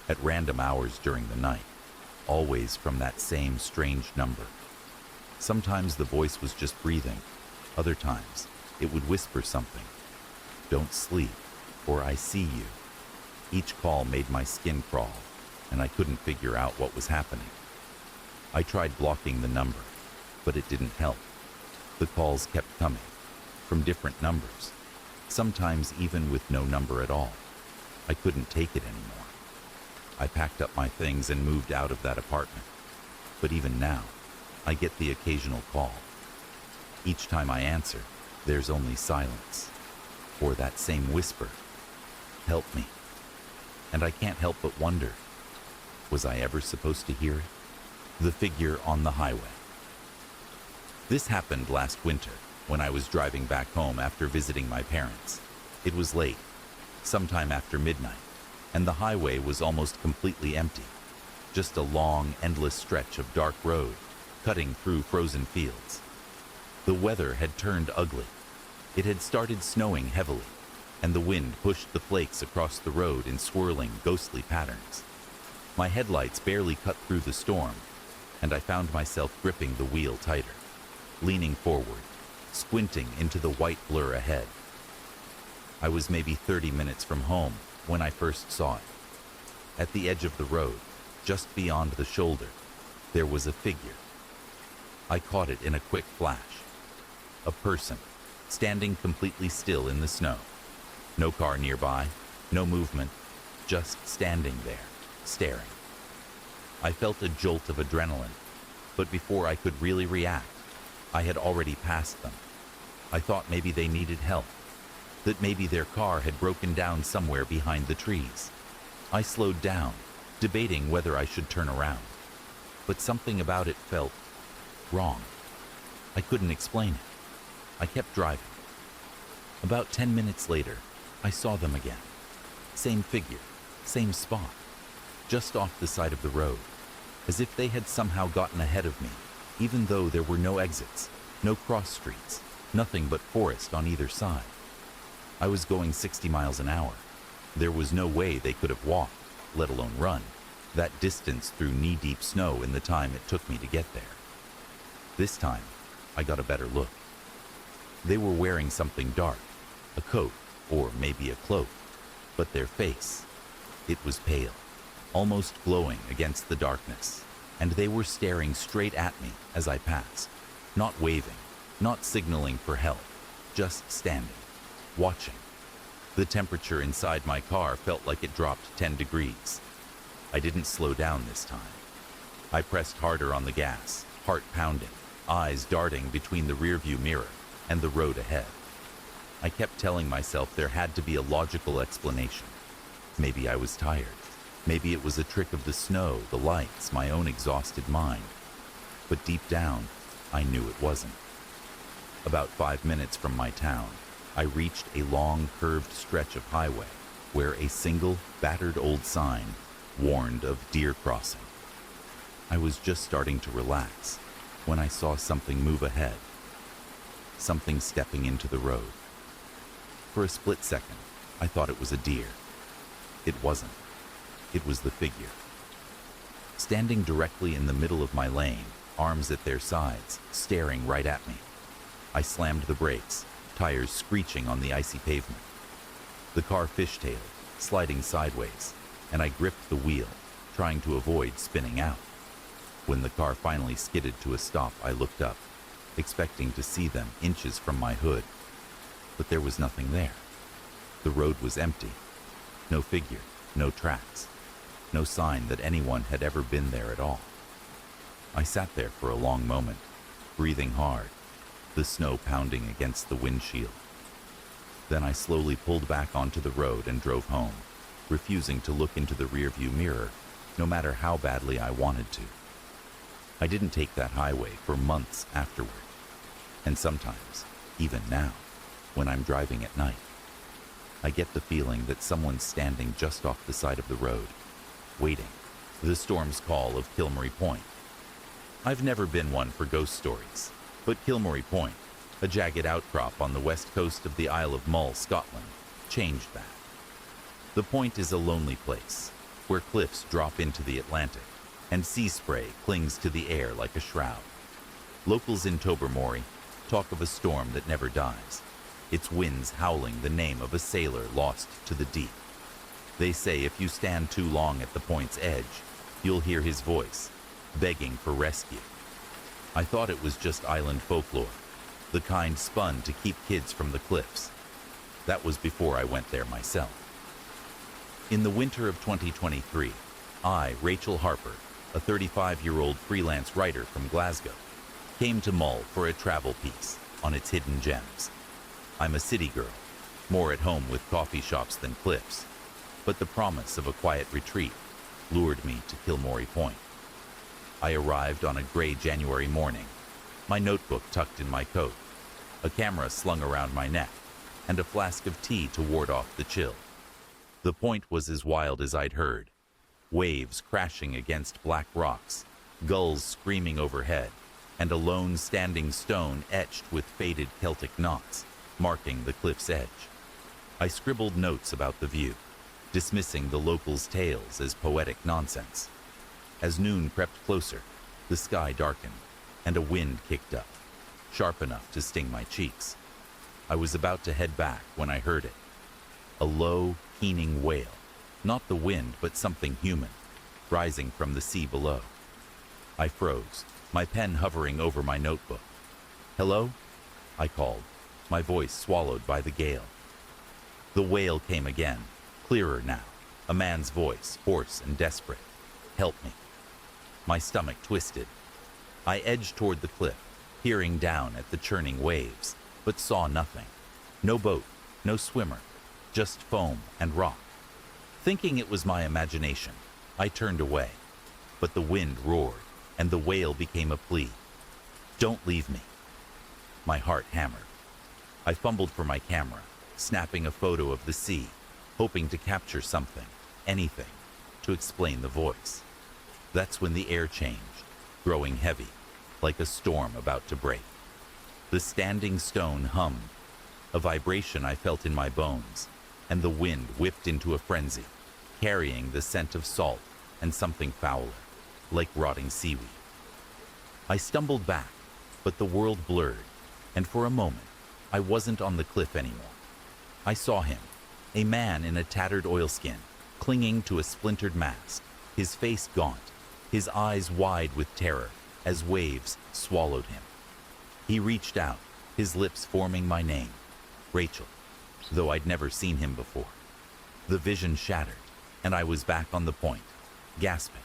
at random hours during the night, always from that same strange number. Sometimes the voice was just breathing. Other times, it would whisper something. "Don't sleep, or I see you." Each call made my skin crawl, and I couldn't figure out what was happening. I tried blocking the number, but it didn't help. The calls kept coming, from different numbers, sometimes even with no number at all. I couldn't take it anymore. I packed up my things and moved out of that apartment. But even now, I get the occasional call. Each time I answer, there's only silence, or that same whisper, "Help me." And I can't help but wonder, was I ever supposed to hear it? The figure on the highway. This happened last winter, when I was driving back home after visiting my parents. It was late, sometime after midnight, and the highway was almost completely empty. Just a long, endless stretch of dark road, cutting through frozen fields. The weather had turned ugly. It had started snowing heavily, and the wind pushed the flakes across the road in swirling, ghostly patterns. My headlights barely cut through the storm, and I found myself gripping the wheel tighter, leaning forward, squinting into the white blur ahead. I was maybe 30 minutes from home when I first saw it. At the edge of the road, just beyond the shoulder, there was a figure. I caught it in a quick flash. A person, standing completely still in the snow. No car nearby, no movement, just standing there, staring. I felt a jolt of adrenaline, but before I could really react, I had already passed them. I thought maybe they needed help, that maybe their car had broken down somewhere behind the trees. I slowed down, debating whether I should turn around, but something about it felt wrong. I couldn't explain it. I kept driving. About 10 minutes later, I saw them again. Same figure, same spot, just off the side of the road, as if they had somehow gotten ahead of me, even though there were no exits, no cross streets, nothing but forest on either side. I was going 60 miles an hour. There was no way they could have walked, let alone run, That distance through knee-deep snow in the time it took me to get there. This time, I got a better look. They were wearing something dark, a coat, or maybe a cloak, but their face, it was pale, almost glowing against the darkness, and they were staring straight at me as I passed, not waving, not signaling for help, just standing, watching. The temperature inside my car felt like it dropped 10 degrees. I didn't slow down this time. I pressed harder on the gas, heart pounding, eyes darting between the rearview mirror and the road ahead. I kept telling myself there had to be a logical explanation. Maybe I was tired. Maybe it was a trick of the snow, the lights, my own exhausted mind. But deep down, I knew it wasn't. About 5 minutes from my town, I reached a long, curved stretch of highway where a single, battered old sign warned of deer crossing. I was just starting to relax when I saw something move ahead, something stepping into the road. For a split second, I thought it was a deer. It wasn't. It was the figure. Standing directly in the middle of my lane, arms at their sides, staring right at me. I slammed the brakes, tires screeching on the icy pavement. The car fishtailed, sliding sideways, and I gripped the wheel, trying to avoid spinning out. When the car finally skidded to a stop, I looked up, expecting to see them inches from my hood. But there was nothing there. The road was empty. No figure, no tracks, no sign that anyone had ever been there at all. I sat there for a long moment, breathing hard, the snow pounding against the windshield. Then I slowly pulled back onto the road and drove home, refusing to look into the rearview mirror, no matter how badly I wanted to. I didn't take that highway for months afterward, and sometimes, even now, when I'm driving at night, I get the feeling that someone's standing just off the side of the road, waiting. The storm's call of Kilmary Point. I've never been one for ghost stories, but Kilmary Point, a jagged outcrop on the west coast of the Isle of Mull, Scotland, changed that. The point is a lonely place, where cliffs drop into the Atlantic, and sea spray clings to the air like a shroud. Locals in Tobermory talk of a storm that never dies, its winds howling the name of a sailor lost to the deep. They say if you stand too long at the point's edge, you'll hear his voice, begging for rescue. I thought it was just island folklore, the kind spun to keep kids from the cliffs. That was before I went there myself. In the winter of 2023, I, Rachel Harper, a 35-year-old freelance writer from Glasgow, came to Mull for a travel piece on its hidden gems. I'm a city girl, more at home with coffee shops than cliffs, but the promise of a quiet retreat lured me to Kilmary Point. I arrived on a gray January morning, my notebook tucked in my coat, a camera slung around my neck, and a flask of tea to ward off the chill. The point was as wild as I'd heard. Waves crashing against black rocks, gulls screaming overhead, and a lone standing stone etched with faded Celtic knots, marking the cliff's edge. I scribbled notes about the view, dismissing the locals' tales as poetic nonsense. As noon crept closer, the sky darkened, and a wind kicked up, sharp enough to sting my cheeks. I was about to head back when I heard it. A low, keening wail, not the wind but something human, rising from the sea below. I froze, my pen hovering over my notebook. "Hello?" I called, my voice swallowed by the gale. The wail came again, clearer now, a man's voice, hoarse and desperate. "Help me." My stomach twisted. I edged toward the cliff, peering down at the churning waves, but saw nothing. No boat, no swimmer, just foam and rock. Thinking it was my imagination, I turned away, but the wind roared, and the wail became a plea. "Don't leave me." My heart hammered. I fumbled for my camera, snapping a photo of the sea, hoping to capture something, anything, to explain the voice. That's when the air changed, growing heavy, like a storm about to break. The standing stone hummed, a vibration I felt in my bones, and the wind whipped into a frenzy, carrying the scent of salt, and something fouler, like rotting seaweed. I stumbled back, but the world blurred, and for a moment, I wasn't on the cliff anymore. I saw him, a man in a tattered oilskin, clinging to a splintered mast, his face gaunt, his eyes wide with terror as waves swallowed him. He reached out, his lips forming my name, Rachel, though I'd never seen him before. The vision shattered, and I was back on the point, gasping,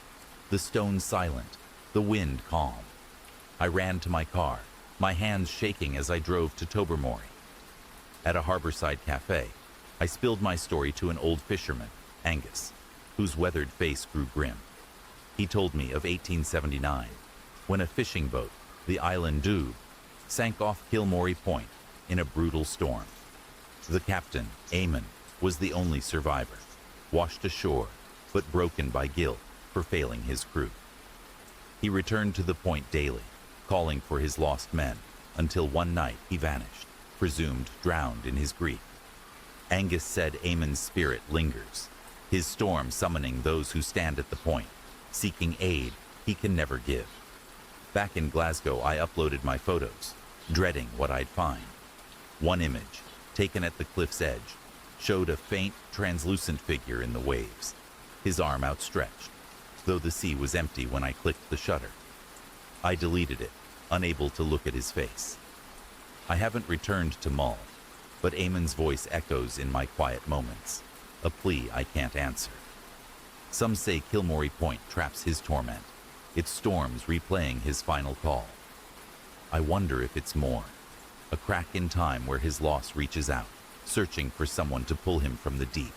the stones silent, the wind calm. I ran to my car, my hands shaking as I drove to Tobermory. At a harborside cafe, I spilled my story to an old fisherman, Angus, whose weathered face grew grim. He told me of 1879, when a fishing boat, the Island Dube, sank off Kilmory Point in a brutal storm. The captain, Eamon, was the only survivor, washed ashore, but broken by guilt for failing his crew. He returned to the point daily, calling for his lost men, until one night he vanished, presumed drowned in his grief. Angus said Eamon's spirit lingers, his storm summoning those who stand at the point, seeking aid he can never give. Back in Glasgow, I uploaded my photos, dreading what I'd find. One image, taken at the cliff's edge, showed a faint, translucent figure in the waves, his arm outstretched, though the sea was empty when I clicked the shutter. I deleted it, unable to look at his face. I haven't returned to Mull, but Eamon's voice echoes in my quiet moments, a plea I can't answer. Some say Kilmory Point traps his torment, its storms replaying his final call. I wonder if it's more, a crack in time where his loss reaches out, searching for someone to pull him from the deep,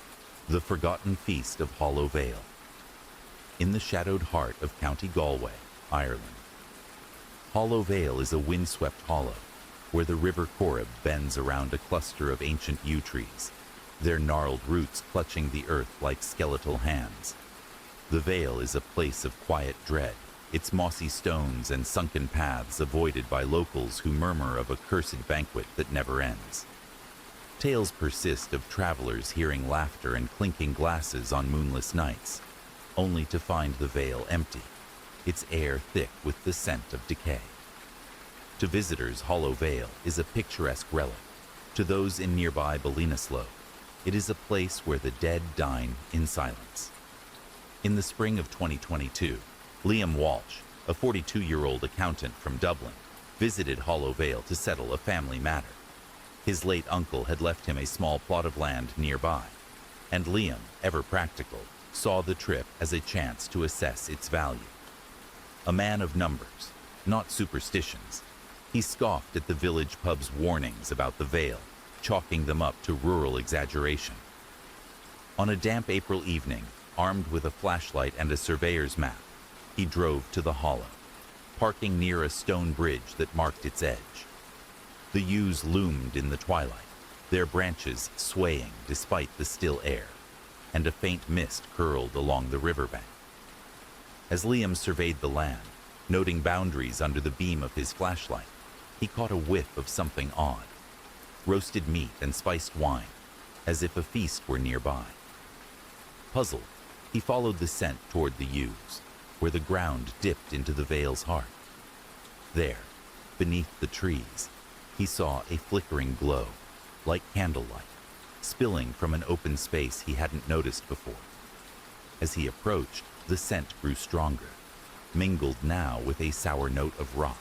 the forgotten feast of Hollow Vale. In the shadowed heart of County Galway, Ireland. Hollow Vale is a windswept hollow, where the River Corrib bends around a cluster of ancient yew trees, their gnarled roots clutching the earth like skeletal hands. The Vale is a place of quiet dread, its mossy stones and sunken paths avoided by locals who murmur of a cursed banquet that never ends. Tales persist of travelers hearing laughter and clinking glasses on moonless nights, only to find the Vale empty, its air thick with the scent of decay. To visitors, Hollow Vale is a picturesque relic. To those in nearby Ballinasloe, it is a place where the dead dine in silence. In the spring of 2022, Liam Walsh, a 42-year-old accountant from Dublin, visited Hollow Vale to settle a family matter. His late uncle had left him a small plot of land nearby, and Liam, ever practical, saw the trip as a chance to assess its value. A man of numbers, not superstitions, he scoffed at the village pub's warnings about the Vale, chalking them up to rural exaggeration. On a damp April evening, armed with a flashlight and a surveyor's map, he drove to the hollow, parking near a stone bridge that marked its edge. The yews loomed in the twilight, their branches swaying despite the still air, and a faint mist curled along the riverbank. As Liam surveyed the land, noting boundaries under the beam of his flashlight, he caught a whiff of something odd. Roasted meat and spiced wine, as if a feast were nearby. Puzzled, he followed the scent toward the yews, where the ground dipped into the Vale's heart. There, beneath the trees, he saw a flickering glow, like candlelight, spilling from an open space he hadn't noticed before. As he approached, the scent grew stronger, mingled now with a sour note of rot.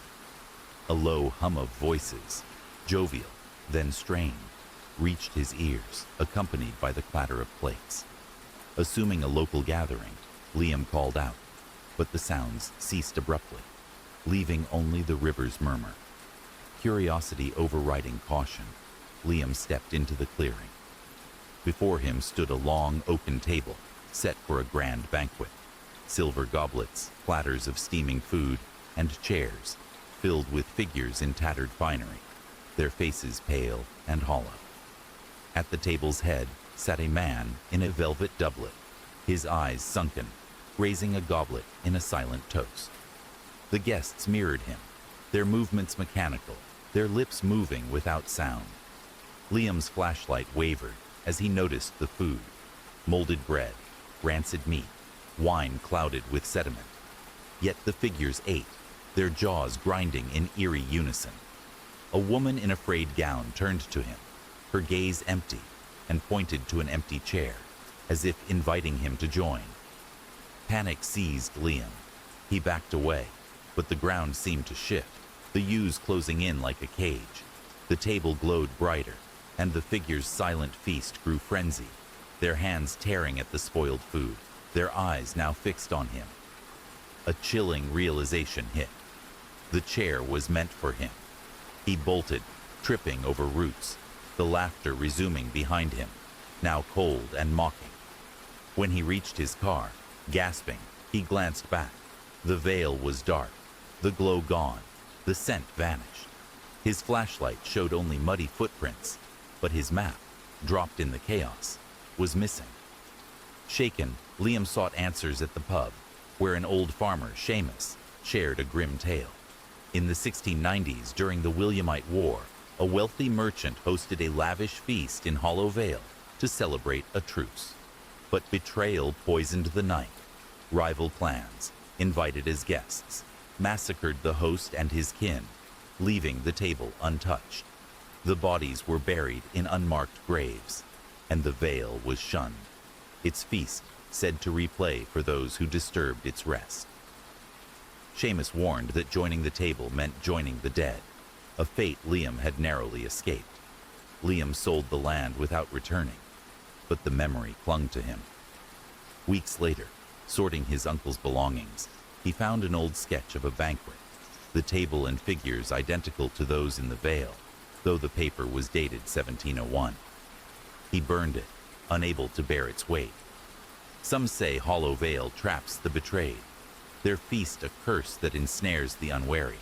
A low hum of voices, jovial, then strained, reached his ears, accompanied by the clatter of plates. Assuming a local gathering, Liam called out, but the sounds ceased abruptly, leaving only the river's murmur. Curiosity overriding caution, Liam stepped into the clearing. Before him stood a long oaken table, set for a grand banquet. Silver goblets, platters of steaming food, and chairs, filled with figures in tattered finery, their faces pale and hollow. At the table's head sat a man in a velvet doublet, his eyes sunken, raising a goblet in a silent toast. The guests mirrored him, their movements mechanical, their lips moving without sound. Liam's flashlight wavered as he noticed the food: molded bread, rancid meat, wine clouded with sediment. Yet the figures ate, their jaws grinding in eerie unison. A woman in a frayed gown turned to him, her gaze empty, and pointed to an empty chair, as if inviting him to join. Panic seized Liam. He backed away, but the ground seemed to shift, the yews closing in like a cage. The table glowed brighter, and the figure's silent feast grew frenzied, their hands tearing at the spoiled food, their eyes now fixed on him. A chilling realization hit. The chair was meant for him. He bolted, tripping over roots, the laughter resuming behind him, now cold and mocking. When he reached his car, gasping, he glanced back. The veil was dark, the glow gone, the scent vanished. His flashlight showed only muddy footprints, but his map, dropped in the chaos, was missing. Shaken, Liam sought answers at the pub, where an old farmer, Seamus, shared a grim tale. In the 1690s, during the Williamite War, a wealthy merchant hosted a lavish feast in Hollow Vale to celebrate a truce. But betrayal poisoned the night. Rival clans, invited as guests, massacred the host and his kin, leaving the table untouched. The bodies were buried in unmarked graves, and the Vale was shunned, its feast said to replay for those who disturbed its rest. Seamus warned that joining the table meant joining the dead, a fate Liam had narrowly escaped. Liam sold the land without returning, but the memory clung to him. Weeks later, sorting his uncle's belongings, he found an old sketch of a banquet, the table and figures identical to those in the Vale, though the paper was dated 1701. He burned it, unable to bear its weight. Some say Hollow Vale traps the betrayed, their feast a curse that ensnares the unwary.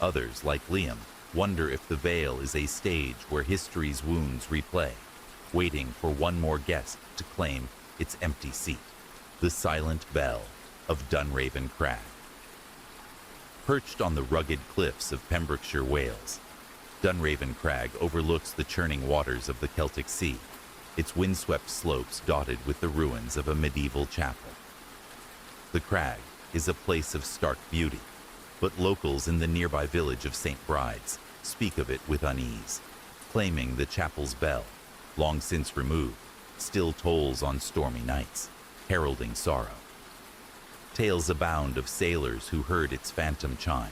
Others, like Liam, wonder if the Vale is a stage where history's wounds replay, waiting for one more guest to claim its empty seat. The silent bell of Dunraven Crag. Perched on the rugged cliffs of Pembrokeshire, Wales, Dunraven Crag overlooks the churning waters of the Celtic Sea, its windswept slopes dotted with the ruins of a medieval chapel. The crag is a place of stark beauty, but locals in the nearby village of St. Bride's speak of it with unease, claiming the chapel's bell, long since removed, still tolls on stormy nights, heralding sorrow. Tales abound of sailors who heard its phantom chime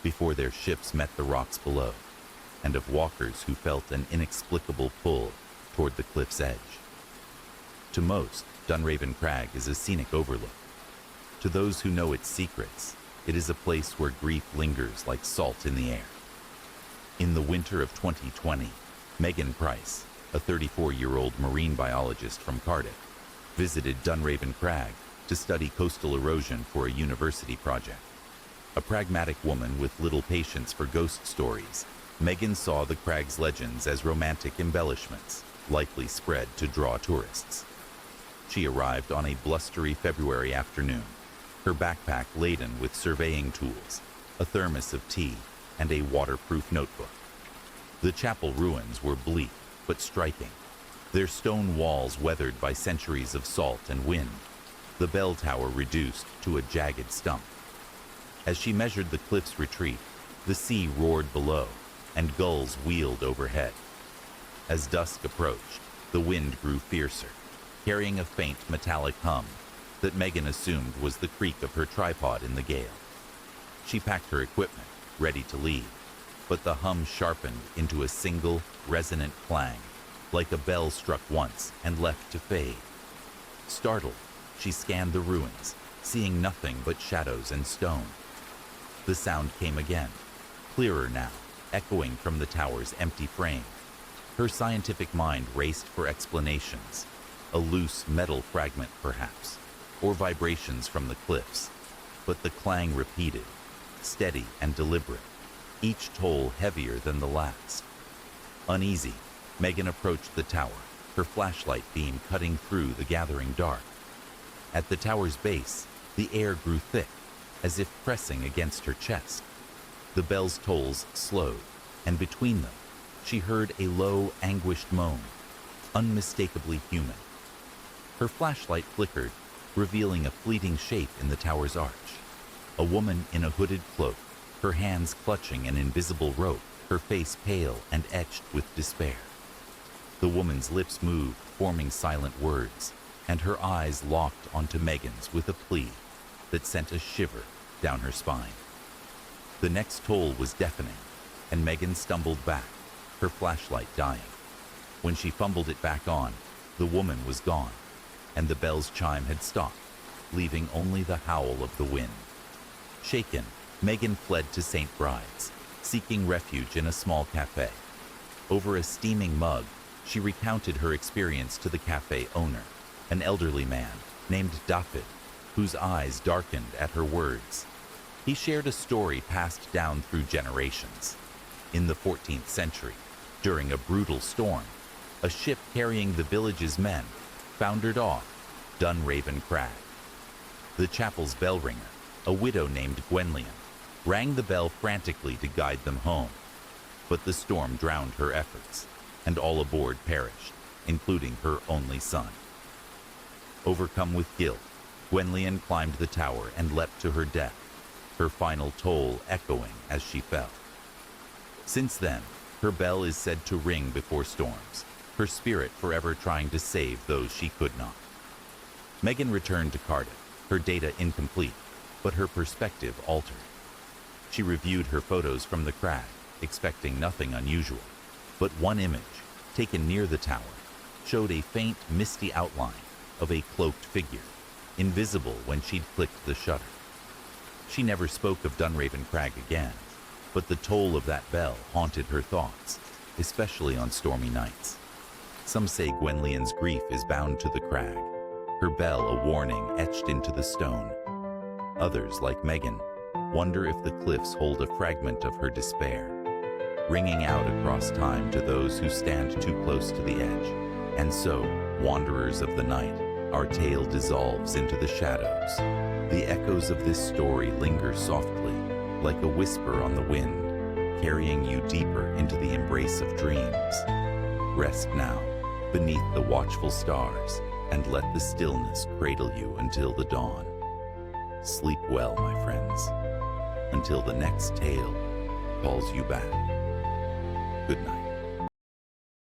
before their ships met the rocks below, and of walkers who felt an inexplicable pull toward the cliff's edge. To most, Dunraven Crag is a scenic overlook. To those who know its secrets, it is a place where grief lingers like salt in the air. In the winter of 2020, Megan Price, a 34-year-old marine biologist from Cardiff, visited Dunraven Crag to study coastal erosion for a university project. A pragmatic woman with little patience for ghost stories, Megan saw the crag's legends as romantic embellishments, likely spread to draw tourists. She arrived on a blustery February afternoon, her backpack laden with surveying tools, a thermos of tea, and a waterproof notebook. The chapel ruins were bleak but striking, their stone walls weathered by centuries of salt and wind, the bell tower reduced to a jagged stump. As she measured the cliff's retreat, the sea roared below, and gulls wheeled overhead. As dusk approached, the wind grew fiercer, carrying a faint metallic hum that Megan assumed was the creak of her tripod in the gale. She packed her equipment, ready to leave, but the hum sharpened into a single, resonant clang, like a bell struck once and left to fade. Startled, she scanned the ruins, seeing nothing but shadows and stone. The sound came again, clearer now, echoing from the tower's empty frame. Her scientific mind raced for explanations, a loose metal fragment perhaps, or vibrations from the cliffs, but the clang repeated, steady and deliberate, each toll heavier than the last. Uneasy, Megan approached the tower, her flashlight beam cutting through the gathering dark. At the tower's base, the air grew thick, as if pressing against her chest. The bell's tolls slowed, and between them, she heard a low, anguished moan, unmistakably human. Her flashlight flickered, revealing a fleeting shape in the tower's arch. A woman in a hooded cloak, her hands clutching an invisible rope, her face pale and etched with despair. The woman's lips moved, forming silent words, and her eyes locked onto Megan's with a plea that sent a shiver down her spine. The next toll was deafening, and Megan stumbled back, her flashlight dying. When she fumbled it back on, the woman was gone, and the bell's chime had stopped, leaving only the howl of the wind. Shaken, Megan fled to St. Bride's, seeking refuge in a small cafe. Over a steaming mug, she recounted her experience to the cafe owner, an elderly man named David, whose eyes darkened at her words. He shared a story passed down through generations. In the 14th century, during a brutal storm, a ship carrying the village's men foundered off Dunraven Crag. The chapel's bell ringer, a widow named Gwenllian, rang the bell frantically to guide them home. But the storm drowned her efforts, and all aboard perished, including her only son. Overcome with guilt, Gwenllian climbed the tower and leapt to her death, her final toll echoing as she fell. Since then, her bell is said to ring before storms, her spirit forever trying to save those she could not. Megan returned to Cardiff, her data incomplete, but her perspective altered. She reviewed her photos from the crag, expecting nothing unusual, but one image, taken near the tower, showed a faint, misty outline of a cloaked figure, invisible when she'd clicked the shutter. She never spoke of Dunraven Crag again, but the toll of that bell haunted her thoughts, especially on stormy nights. Some say Gwenllian's grief is bound to the crag, her bell a warning etched into the stone. Others, like Megan, wonder if the cliffs hold a fragment of her despair, ringing out across time to those who stand too close to the edge. And so, wanderers of the night, our tale dissolves into the shadows. The echoes of this story linger softly, like a whisper on the wind, carrying you deeper into the embrace of dreams. Rest now, beneath the watchful stars, and let the stillness cradle you until the dawn. Sleep well, my friends, until the next tale calls you back. Good night.